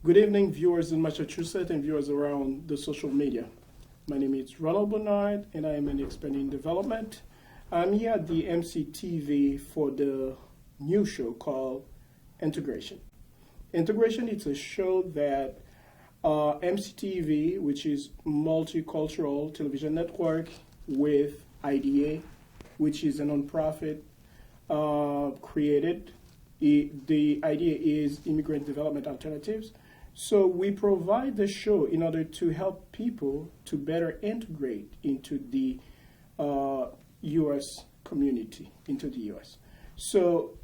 Good evening, viewers in Massachusetts and viewers around the social media. My name is Ronald Bernard, and I am an expert in development. I'm here at the MCTV for the new show called Integration. Integration is a show that MCTV, which is Multicultural Television Network, with IDA, which is a nonprofit, created. The idea is Immigrant Development Alternatives. So we provide the show in order to help people to better integrate into the U.S. community, into the U.S. So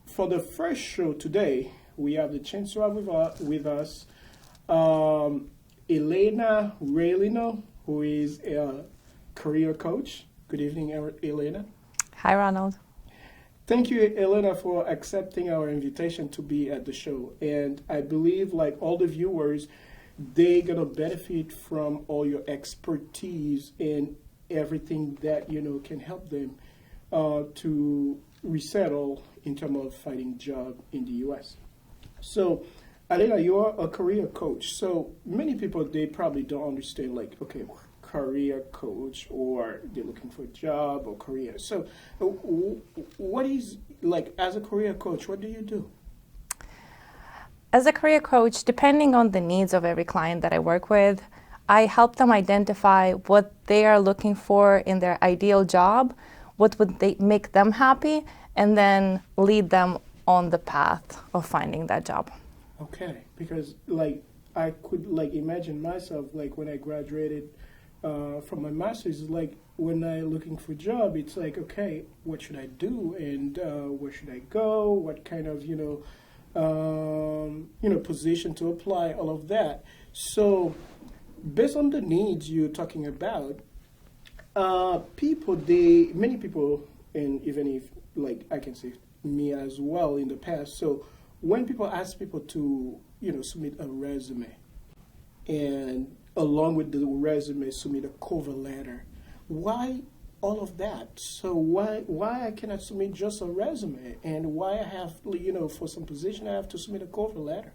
for the first show today, we have the chance to have with us Elena Raileanu, who is a career coach. Good evening, Elena. Hi, Ronald. Thank you, Elena, for accepting our invitation to be at the show. And I believe, like all the viewers, they're going to benefit from all your expertise and everything that, can help them to resettle in terms of finding job in the U.S. So, Elena, you're a career coach. So many people, they probably don't understand, okay, career coach, or they're looking for a job or career. So what is, as a career coach, what do you do? As a career coach, depending on the needs of every client that I work with, I help them identify what they are looking for in their ideal job, what would they make them happy, and then lead them on the path of finding that job. Okay, because I could imagine myself when I graduated from my master's, when I'm looking for a job, it's okay, what should I do, and where should I go, what kind of position to apply, all of that. So based on the needs you're talking about, many people, and even if I can say me as well in the past, so when people ask people to submit a resume, and along with the resume submit a cover letter, why all of that? So why I cannot submit just a resume, and why I have for some position I have to submit a cover letter?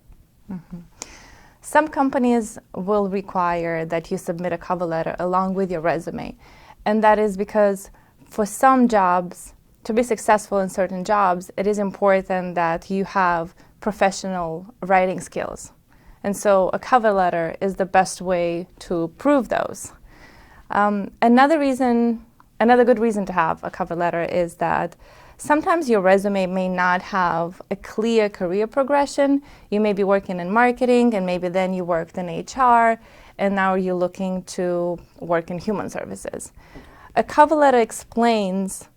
Mm-hmm. Some companies will require that you submit a cover letter along with your resume, and that is because for some jobs, to be successful in certain jobs, it is important that you have professional writing skills. And so a cover letter is the best way to prove those. Another good reason to have a cover letter is that sometimes your resume may not have a clear career progression. You may be working in marketing, and maybe then you worked in HR, and now you're looking to work in human services. A cover letter explains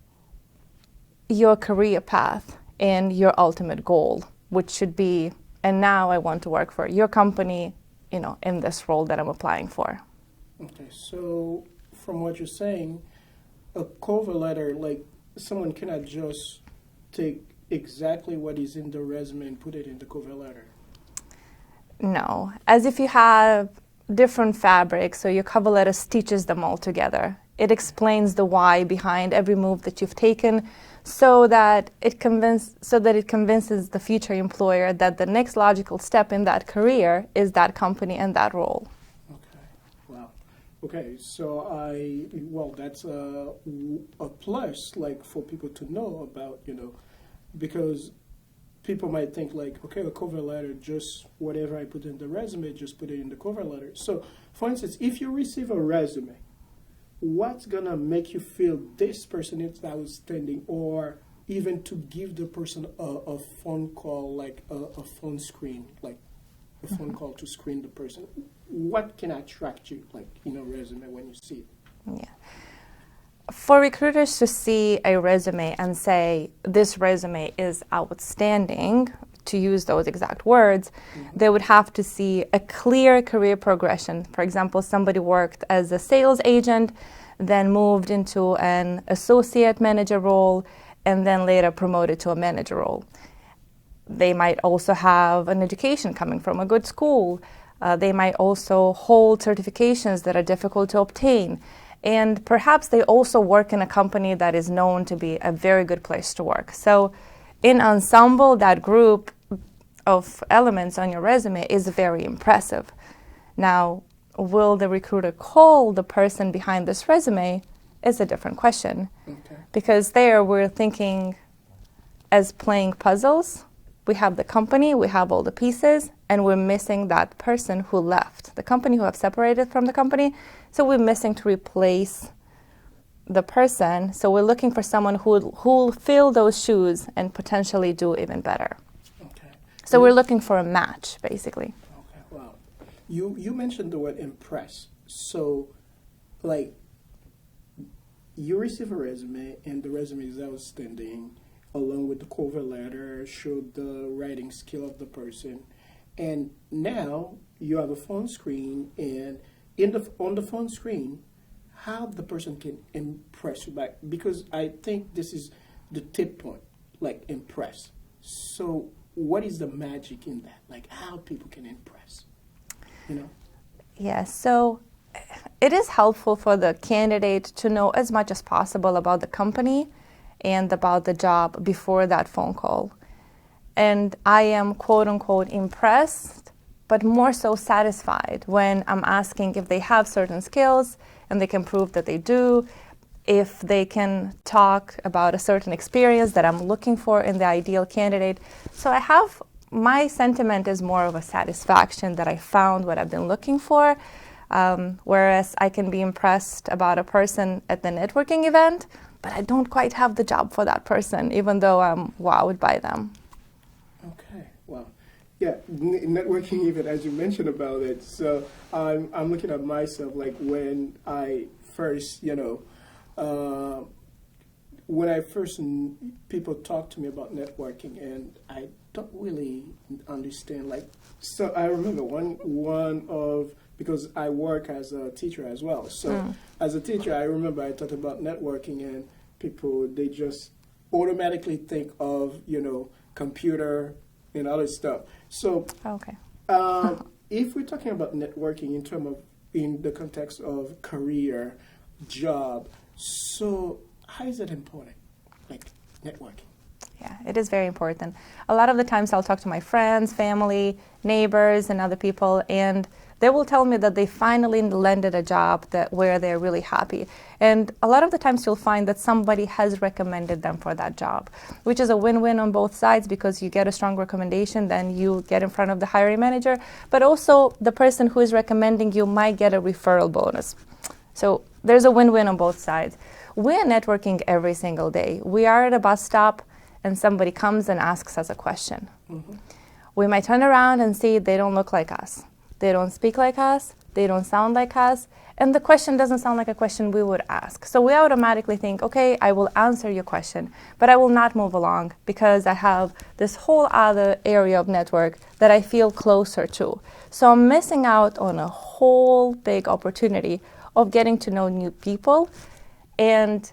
your career path and your ultimate goal, which should be, and now I want to work for your company, in this role that I'm applying for. Okay, so from what you're saying, a cover letter, someone cannot just take exactly what is in the resume and put it in the cover letter. No, as if you have different fabrics, so your cover letter stitches them all together. It explains the why behind every move that you've taken, so that it convinces the future employer that the next logical step in that career is that company and that role. Okay, wow. Okay, so that's a plus, for people to know about, because people might think okay, a cover letter, just whatever I put in the resume, just put it in the cover letter. So, for instance, if you receive a resume, what's gonna make you feel this person is outstanding, or even to give the person a phone call, a phone screen, a phone call to screen the person? What can attract you, in a resume when you see it? Yeah. For recruiters to see a resume and say, this resume is outstanding, to use those exact words, they would have to see a clear career progression. For example, somebody worked as a sales agent, then moved into an associate manager role, and then later promoted to a manager role. They might also have an education coming from a good school. They might also hold certifications that are difficult to obtain. And perhaps they also work in a company that is known to be a very good place to work. So in ensemble, that group of elements on your resume is very impressive. Now, will the recruiter call the person behind this resume is a different question. Okay. Because there we're thinking as playing puzzles. We have the company, we have all the pieces, and we're missing that person who left. The company who have separated from the company, so we're missing to replace the person. So we're looking for someone who'll fill those shoes and potentially do even better. Okay. So we're looking for a match, basically. Okay, wow. You mentioned the word impress. So, like, you receive a resume, and the resume is outstanding, along with the cover letter, showed the writing skill of the person. And now you have a phone screen, and on the phone screen, how the person can impress you back. Because I think this is the tip point, like impress. So what is the magic in that? Like how people can impress, you know? Yeah, so it is helpful for the candidate to know as much as possible about the company and about the job before that phone call. And I am quote unquote impressed, but more so satisfied when I'm asking if they have certain skills and they can prove that they do, if they can talk about a certain experience that I'm looking for in the ideal candidate. So my sentiment is more of a satisfaction that I found what I've been looking for. Whereas I can be impressed about a person at the networking event, but I don't quite have the job for that person, even though I'm wowed by them. Okay, wow. Yeah, networking event, as you mentioned about it. So I'm looking at myself, like when I first, people talk to me about networking, and I don't really understand. Like, so I remember because I work as a teacher as well. So as a teacher, I remember I thought about networking, and people, they just automatically think of, computer and other stuff. So Okay. if we're talking about networking in the context of career, job, so how is it important, like networking? Yeah, it is very important. A lot of the times I'll talk to my friends, family, neighbors, and other people, and they will tell me that they finally landed a job where they're really happy. And a lot of the times you'll find that somebody has recommended them for that job, which is a win-win on both sides, because you get a strong recommendation, then you get in front of the hiring manager, but also the person who is recommending you might get a referral bonus. So there's a win-win on both sides. We're networking every single day. We are at a bus stop and somebody comes and asks us a question. Mm-hmm. We might turn around and see they don't look like us. They don't speak like us, they don't sound like us, and the question doesn't sound like a question we would ask. So we automatically think, okay, I will answer your question, but I will not move along because I have this whole other area of network that I feel closer to. So I'm missing out on a whole big opportunity of getting to know new people and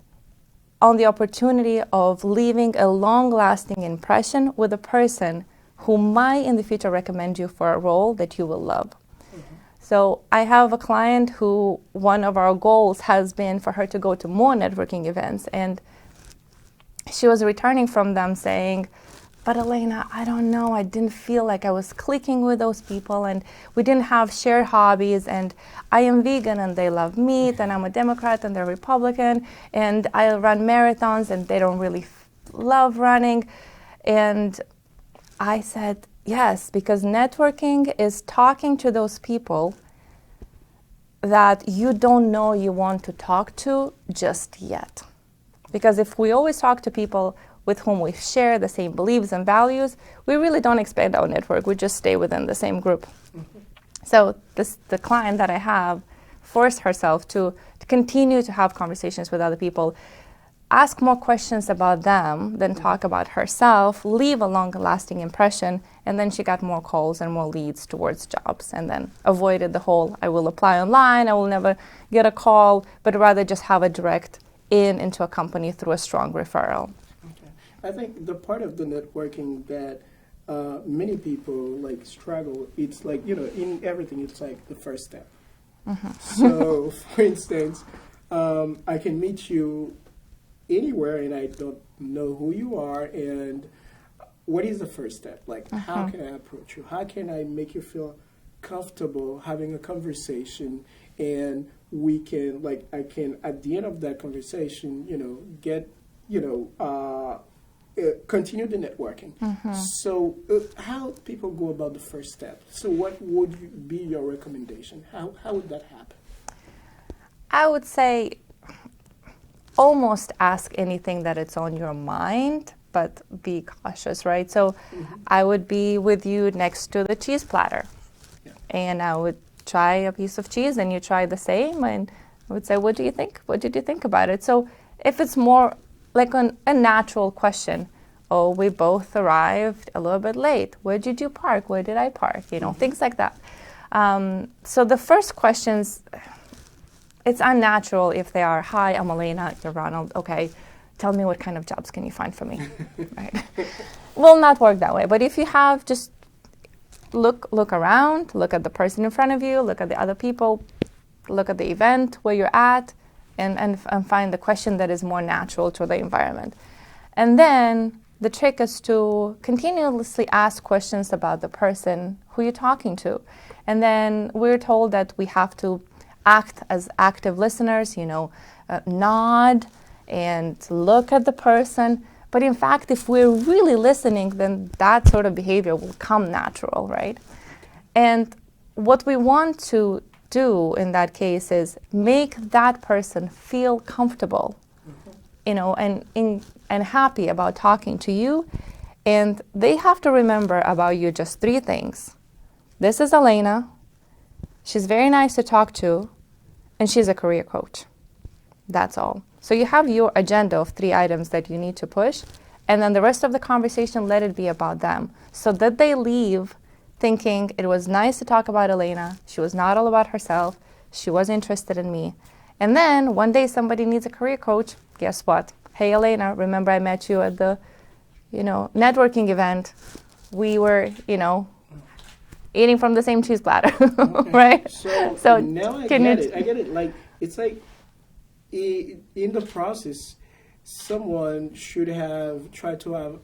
on the opportunity of leaving a long-lasting impression with a person who might in the future recommend you for a role that you will love. Mm-hmm. So I have a client who one of our goals has been for her to go to more networking events, and she was returning from them saying, but Elena, I don't know, I didn't feel like I was clicking with those people, and we didn't have shared hobbies, and I am vegan and they love meat, and I'm a Democrat and they're Republican, and I run marathons and they don't really love running. And I said, yes, because networking is talking to those people that you don't know you want to talk to just yet. Because if we always talk to people with whom we share the same beliefs and values, we really don't expand our network. We just stay within the same group. Mm-hmm. So the client that I have forced herself to continue to have conversations with other people, ask more questions about them than talk about herself, leave a long-lasting impression, and then she got more calls and more leads towards jobs, and then avoided the whole, I will apply online, I will never get a call, but rather just have a direct into a company through a strong referral. Okay. I think the part of the networking that many people struggle, it's like, in everything, it's like the first step. Mm-hmm. So, for instance, I can meet you anywhere and I don't know who you are, and what is the first step? Like, how can I approach you? How can I make you feel comfortable having a conversation, and we can, like, I can, at the end of that conversation, get, continue the networking. So how people go about the first step? So what would be your recommendation? How would that happen? I would say almost ask anything that it's on your mind, but be cautious, right? So I would be with you next to the cheese platter, and I would try a piece of cheese, and you try the same, and I would say, what do you think? What did you think about it? So if it's more like a natural question, oh, we both arrived a little bit late. Where did you park? Where did I park? Things like that. So the first questions, it's unnatural if they are, hi, I'm Elena, you're Ronald. Okay, tell me what kind of jobs can you find for me? Right? Will not work that way. But if you have, just look around, look at the person in front of you, look at the other people, look at the event where you're at, and find the question that is more natural to the environment. And then the trick is to continuously ask questions about the person who you're talking to. And then we're told that we have to act as active listeners, nod and look at the person. But in fact, if we're really listening, then that sort of behavior will come natural, right? And what we want to do in that case is make that person feel comfortable, and happy about talking to you. And they have to remember about you just 3 things. This is Elena. She's very nice to talk to, and she's a career coach. That's all. So you have your agenda of 3 items that you need to push, and then the rest of the conversation, let it be about them, so that they leave thinking it was nice to talk about Elena. She was not all about herself. She was interested in me. And then one day somebody needs a career coach. Guess what? Hey, Elena, remember I met you at the, networking event. We were, eating from the same cheese platter, right? So now I get it. I get it. Like, it's like in the process, someone should have tried to have,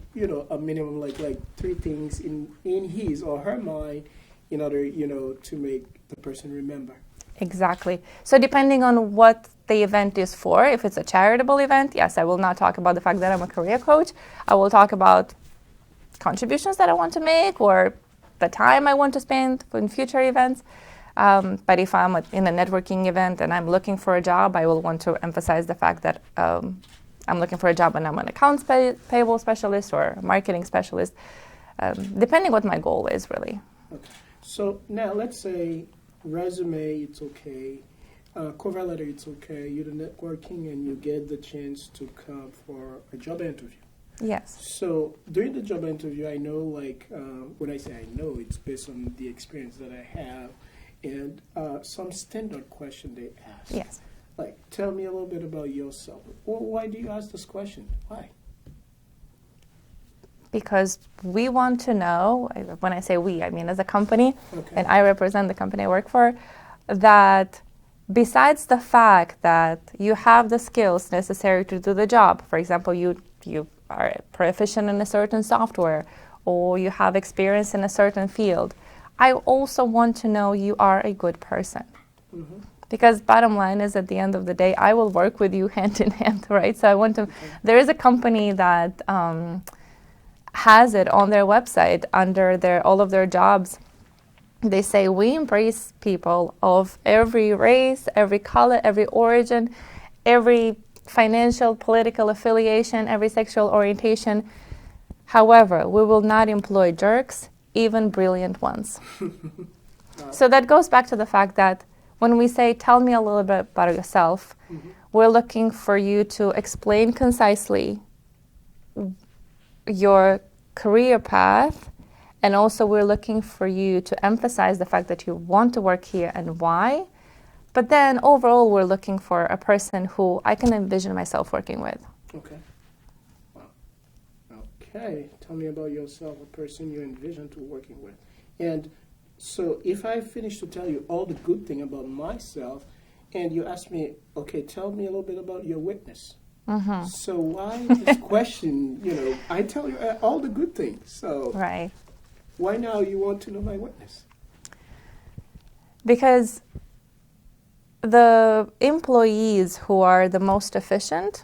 a minimum like 3 things in his or her mind in order, to make the person remember. Exactly. So depending on what the event is for, if it's a charitable event, yes, I will not talk about the fact that I'm a career coach. I will talk about contributions that I want to make or the time I want to spend in future events. But if I'm in a networking event and I'm looking for a job, I will want to emphasize the fact that I'm looking for a job and I'm an accounts payable specialist or a marketing specialist, depending what my goal is, really. Okay. So now let's say resume, it's okay. Cover letter, it's okay. You're networking and you get the chance to come for a job interview. Yes. So during the job interview, I know, when I say I know, it's based on the experience that I have and some standard question they ask. Yes. Like, tell me a little bit about yourself. Well, why do you ask this question? Why? Because we want to know, when I say we, I mean as a company, okay. And I represent the company I work for, that besides the fact that you have the skills necessary to do the job, for example, you are proficient in a certain software or you have experience in a certain field, I also want to know you are a good person. Mm-hmm. Because bottom line is, at the end of the day, I will work with you hand in hand, right? So I want to, there is a company that has it on their website under all of their jobs. They say, we embrace people of every race, every color, every origin, every financial, political affiliation, every sexual orientation. However, we will not employ jerks, even brilliant ones. So that goes back to the fact that when we say, tell me a little bit about yourself, mm-hmm. We're looking for you to explain concisely your career path, and also we're looking for you to emphasize the fact that you want to work here and why. But then overall, we're looking for a person who I can envision myself working with. Okay. Wow. Okay. Tell me about yourself, a person you envision to working with. And so if I finish to tell you all the good thing about myself, and you ask me, okay, tell me a little bit about your weakness. So why this question? I tell you all the good things. So Right. why now you want to know my witness? Because the employees who are the most efficient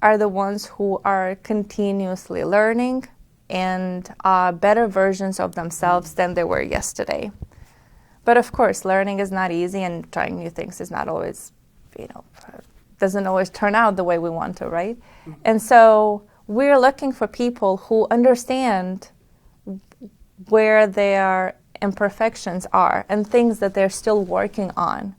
are the ones who are continuously learning and are better versions of themselves than they were yesterday. But of course, learning is not easy, and trying new things is not always, doesn't always turn out the way we want to, right? And so we're looking for people who understand where their imperfections are and things that they're still working on.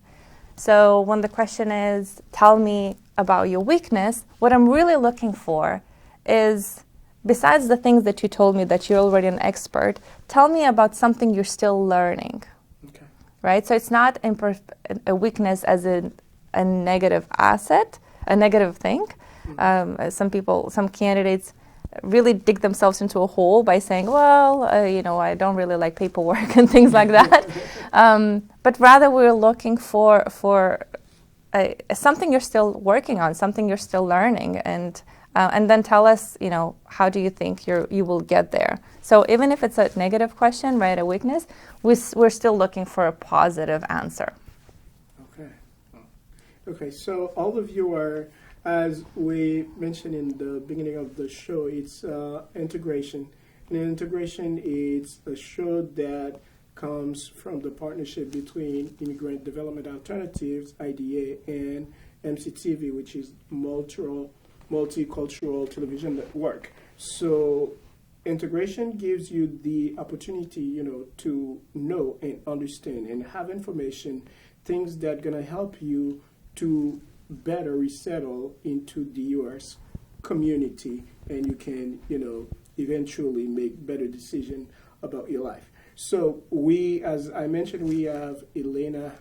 So when the question is, tell me about your weakness, what I'm really looking for is, besides the things that you told me that you're already an expert, tell me about something you're still learning. Okay. Right? So it's not a weakness as a negative asset, a negative thing. Some candidates really dig themselves into a hole by saying, well, I don't really like paperwork and things like that. But rather we're looking for something you're still working on, something you're still learning, and then tell us, how do you think you will get there? So even if it's a negative question, right, a weakness, we're still looking for a positive answer. Okay, so all of you are, as we mentioned in the beginning of the show, it's integration. And integration is a show that comes from the partnership between Immigrant Development Alternatives, IDA, and MCTV, which is Multicultural Television Network. So integration gives you the opportunity, to know and understand and have information, things that are going to help you to better resettle into the U.S. community, and you can, eventually make better decisions about your life. So we, as I mentioned, we have Elena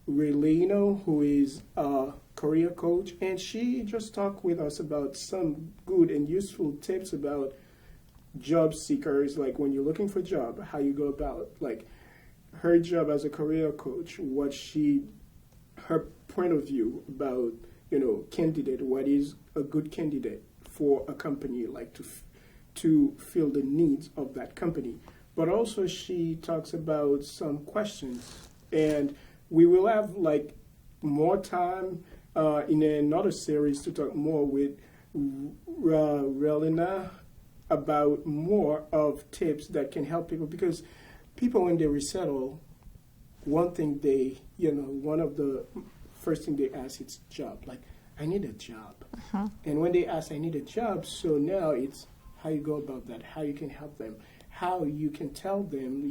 Raileanu, who is a career coach, and she just talked with us about some good and useful tips about job seekers, like when you're looking for a job, how you go about, like her job as a career coach, her point of view about, candidate, what is a good candidate for a company, like to fill the needs of that company. But also she talks about some questions, and we will have like more time in another series to talk more with Elena about more of tips that can help people, because people, when they resettle, one of the first thing they ask is job. Like, I need a job. And when they ask, I need a job, so now it's how you go about that, how you can help them, how you can tell them,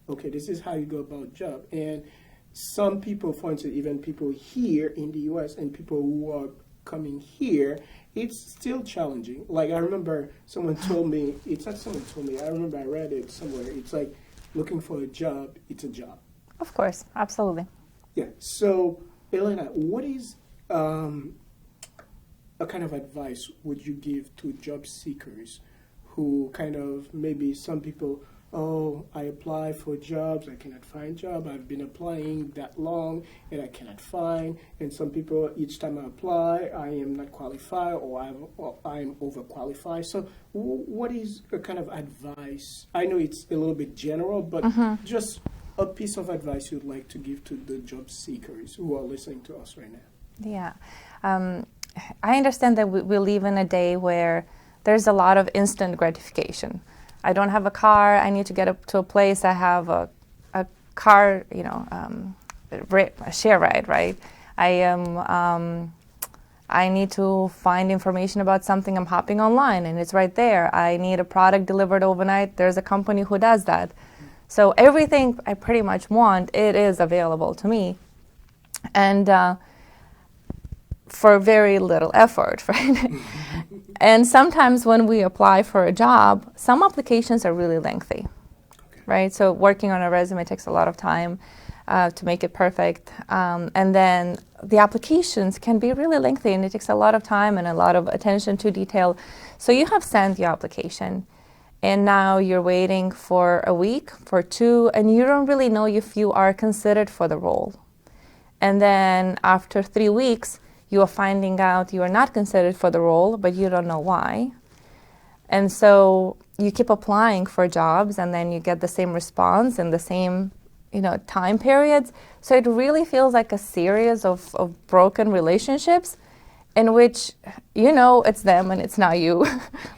okay, this is how you go about job. And some people, for instance, even people here in the U.S. and people who are coming here, it's still challenging. Like, I remember someone told me, it's not someone told me, I remember I read it somewhere, it's like looking for a job, it's a job. Of course, absolutely. Yeah, so Elena, what is a kind of advice would you give to job seekers who kind of, maybe some people, I apply for jobs, I cannot find job, I've been applying that long and I cannot find, and some people, each time I apply, I am not qualified or I'm overqualified. So what is a kind of advice? I know it's a little bit general, but just a piece of advice you'd like to give to the job seekers who are listening to us right now. Yeah. I understand that we live in a day where there's a lot of instant gratification. I don't have a car, I need to get up to a place, I have a car, a share ride, right? I need to find information about something, I'm hopping online and it's right there. I need a product delivered overnight, there's a company who does that. So everything I pretty much want, it is available to me. And for very little effort, right? And sometimes when we apply for a job, some applications are really lengthy, right? So working on a resume takes a lot of time to make it perfect. And then the applications can be really lengthy and it takes a lot of time and a lot of attention to detail. So you have sent your application and now you're waiting for a week, for 2, and you don't really know if you are considered for the role. And then after 3 weeks, you are finding out you are not considered for the role, but you don't know why. And so you keep applying for jobs, and then you get the same response in the same, time periods. So it really feels like a series of broken relationships in which, it's them and it's not you,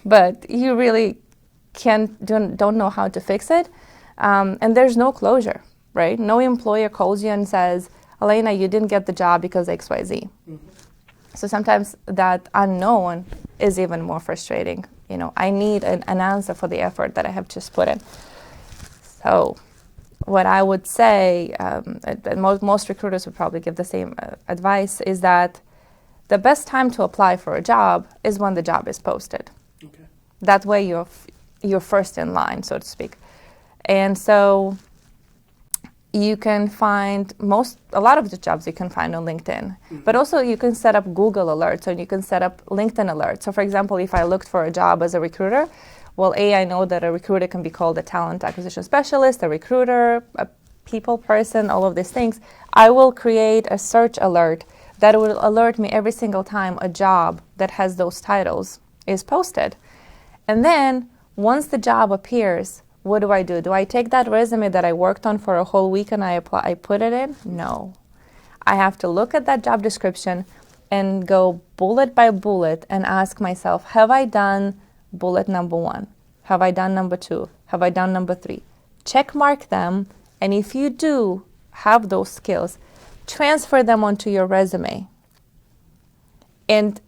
but you really don't know how to fix it. And there's no closure, right? No employer calls you and says, Elena, you didn't get the job because XYZ. Mm-hmm. So sometimes that unknown is even more frustrating. I need an answer for the effort that I have just put in. So what I would say, and most recruiters would probably give the same advice, is that the best time to apply for a job is when the job is posted. Okay. That way you're first in line, so to speak. And so you can find a lot of the jobs you can find on LinkedIn, mm-hmm. but also you can set up Google alerts, or you can set up LinkedIn alerts. So for example, if I looked for a job as a recruiter, well, I know that a recruiter can be called a talent acquisition specialist, a recruiter, a people person, all of these things. I will create a search alert that will alert me every single time a job that has those titles is posted. And then once the job appears, what do? Do I take that resume that I worked on for a whole week and I put it in? No. I have to look at that job description and go bullet by bullet and ask myself, have I done bullet number 1? Have I done number 2? Have I done number 3? Check mark them, and if you do have those skills, transfer them onto your resume. And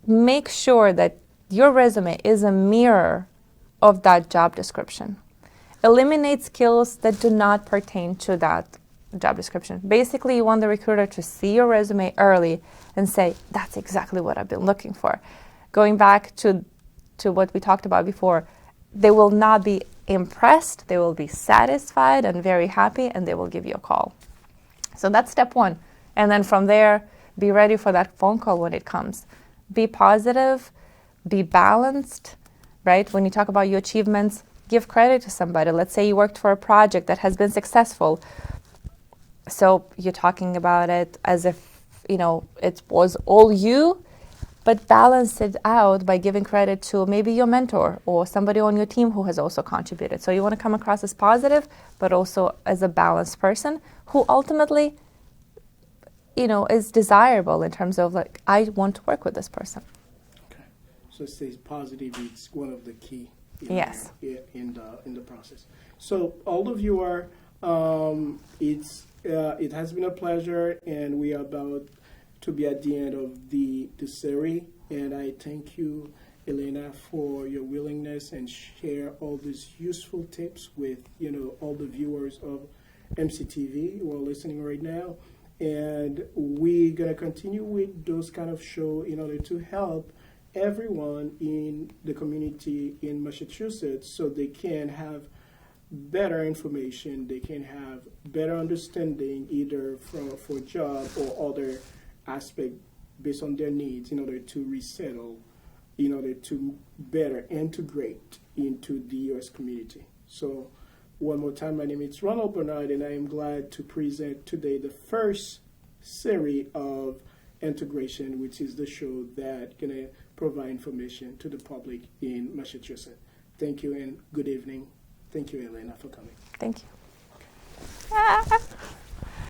make sure that your resume is a mirror of that job description. Eliminate skills that do not pertain to that job description. Basically, you want the recruiter to see your resume early and say, that's exactly what I've been looking for. Going back to what we talked about before, they will not be impressed, they will be satisfied and very happy, and they will give you a call. So that's step 1. And then from there, be ready for that phone call when it comes. Be positive, be balanced, right? When you talk about your achievements, give credit to somebody. Let's say you worked for a project that has been successful. So you're talking about it as if, it was all you, but balance it out by giving credit to maybe your mentor or somebody on your team who has also contributed. So you want to come across as positive, but also as a balanced person who ultimately, is desirable in terms of I want to work with this person. Okay. So it stays positive. It's one of the key. Yes. In the process. So all of you are. It has been a pleasure, and we are about to be at the end of the series. And I thank you, Elena, for your willingness and share all these useful tips with all the viewers of MCTV who are listening right now. And we're gonna continue with those kind of show in order to help everyone in the community in Massachusetts so they can have better information, they can have better understanding either for job or other aspect based on their needs in order to resettle, in order to better integrate into the U.S. community. So one more time, my name is Ronald Bernard, and I am glad to present today the first series of Integration, which is the show that gonna provide information to the public in Massachusetts. Thank you and good evening. Thank you, Elena, for coming. Thank you. Okay.